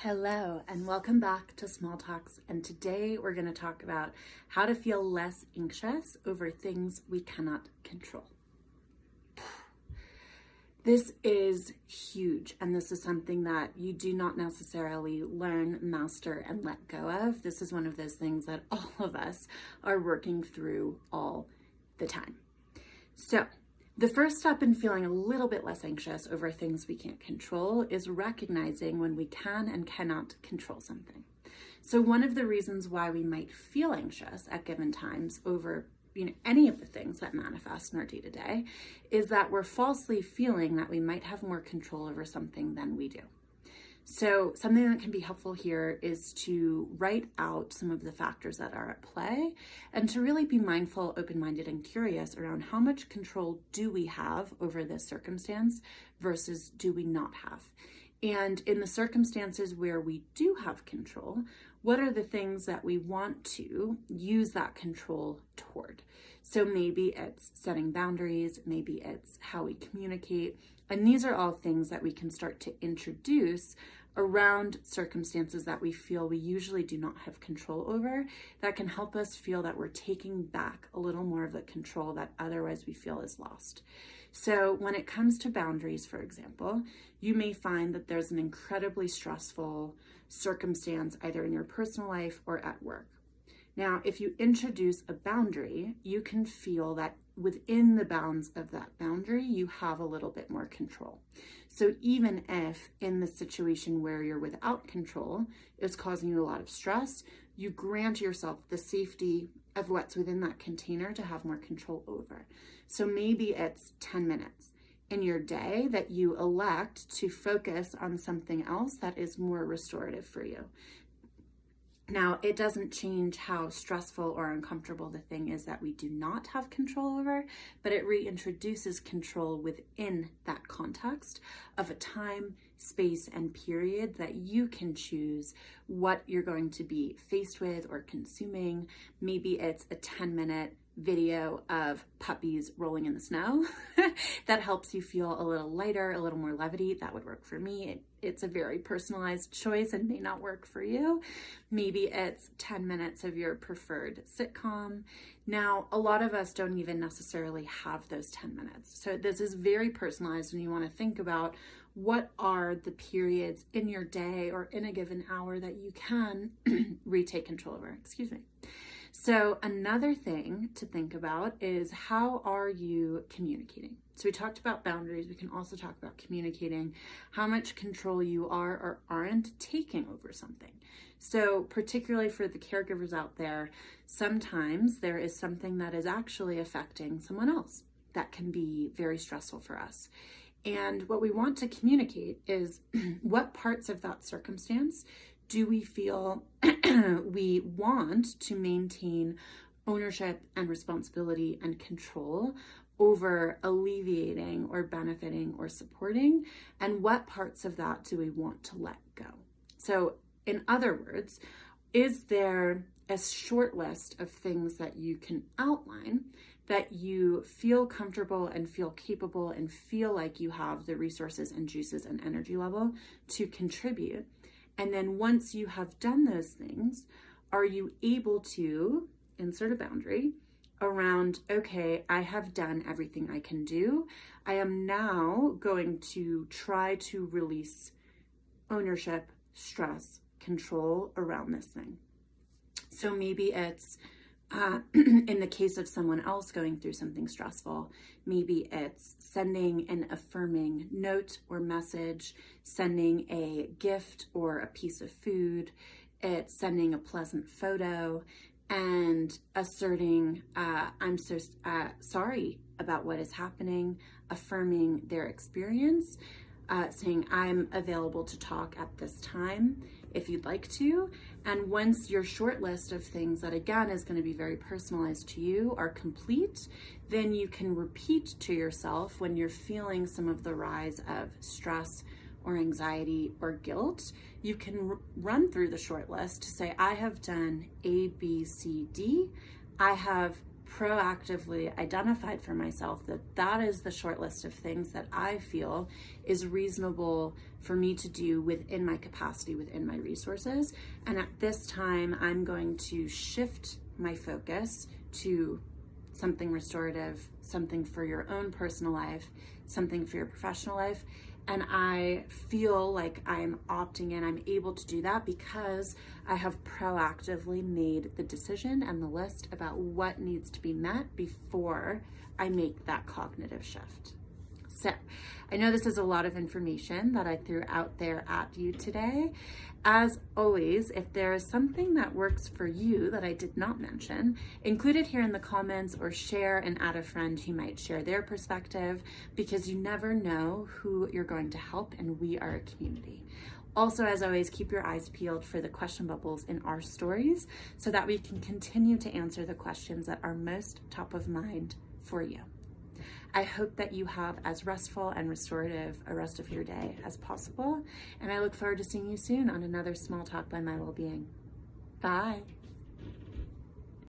Hello and welcome back to Small Talks, and today we're going to talk about how to feel less anxious over things we cannot control. This is huge, and this is something that you do not necessarily learn, master, and let go of. This is one of those things that all of us are working through all the time. So the first step in feeling a little bit less anxious over things we can't control is recognizing when we can and cannot control something. So one of the reasons why we might feel anxious at given times over any of the things that manifest in our day-to-day is that we're falsely feeling that we might have more control over something than we do. So something that can be helpful here is to write out some of the factors that are at play and to really be mindful, open-minded, and curious around how much control do we have over this circumstance versus do we not have. And in the circumstances where we do have control, what are the things that we want to use that control toward? So maybe it's setting boundaries, maybe it's how we communicate, and these are all things that we can start to introduce around circumstances that we feel we usually do not have control over that can help us feel that we're taking back a little more of the control that otherwise we feel is lost. So when it comes to boundaries, for example, you may find that there's an incredibly stressful circumstance either in your personal life or at work. Now, if you introduce a boundary, you can feel that within the bounds of that boundary, you have a little bit more control. So even if in the situation where you're without control is causing you a lot of stress, you grant yourself the safety of what's within that container to have more control over. So maybe it's 10 minutes in your day that you elect to focus on something else that is more restorative for you. Now, it doesn't change how stressful or uncomfortable the thing is that we do not have control over, but it reintroduces control within that context of a time, space, and period that you can choose what you're going to be faced with or consuming. Maybe it's a 10-minute video of puppies rolling in the snow that helps you feel a little lighter, a little more levity. That would work for me. It's a very personalized choice and may not work for you. Maybe it's 10 minutes of your preferred sitcom. Now, a lot of us don't even necessarily have those 10 minutes. So this is very personalized when you want to think about what are the periods in your day or in a given hour that you can retake control over. Excuse me. So another thing to think about is how are you communicating? So we talked about boundaries. We can also talk about communicating, how much control you are or aren't taking over something. So particularly for the caregivers out there, sometimes there is something that is actually affecting someone else that can be very stressful for us. And what we want to communicate is what parts of that circumstance do we feel we want to maintain ownership and responsibility and control over alleviating or benefiting or supporting, and what parts of that do we want to let go? So in other words, is there a short list of things that you can outline that you feel comfortable and feel capable and feel like you have the resources and juices and energy level to contribute? And then once you have done those things, are you able to insert a boundary around, okay, I have done everything I can do. I am now going to try to release ownership, stress, control around this thing. So maybe it's in the case of someone else going through something stressful, maybe it's sending an affirming note or message, sending a gift or a piece of food, it's sending a pleasant photo and asserting, I'm so sorry about what is happening, affirming their experience, saying I'm available to talk at this time if you'd like to. And once your short list of things that again is going to be very personalized to you are complete, then you can repeat to yourself when you're feeling some of the rise of stress or anxiety or guilt, you can run through the short list to say, I have done A, B, C, D. I have proactively identified for myself that that is the short list of things that I feel is reasonable for me to do within my capacity, within my resources. And at this time, I'm going to shift my focus to something restorative, something for your own personal life, something for your professional life. And I feel like I'm opting in, I'm able to do that because I have proactively made the decision and the list about what needs to be met before I make that cognitive shift. So I know this is a lot of information that I threw out there at you today. As always, if there is something that works for you that I did not mention, include it here in the comments or share and add a friend who might share their perspective, because you never know who you're going to help, and we are a community. Also, as always, keep your eyes peeled for the question bubbles in our stories so that we can continue to answer the questions that are most top of mind for you. I hope that you have as restful and restorative a rest of your day as possible, and I look forward to seeing you soon on another Small Talk by MyWellbeing. Bye.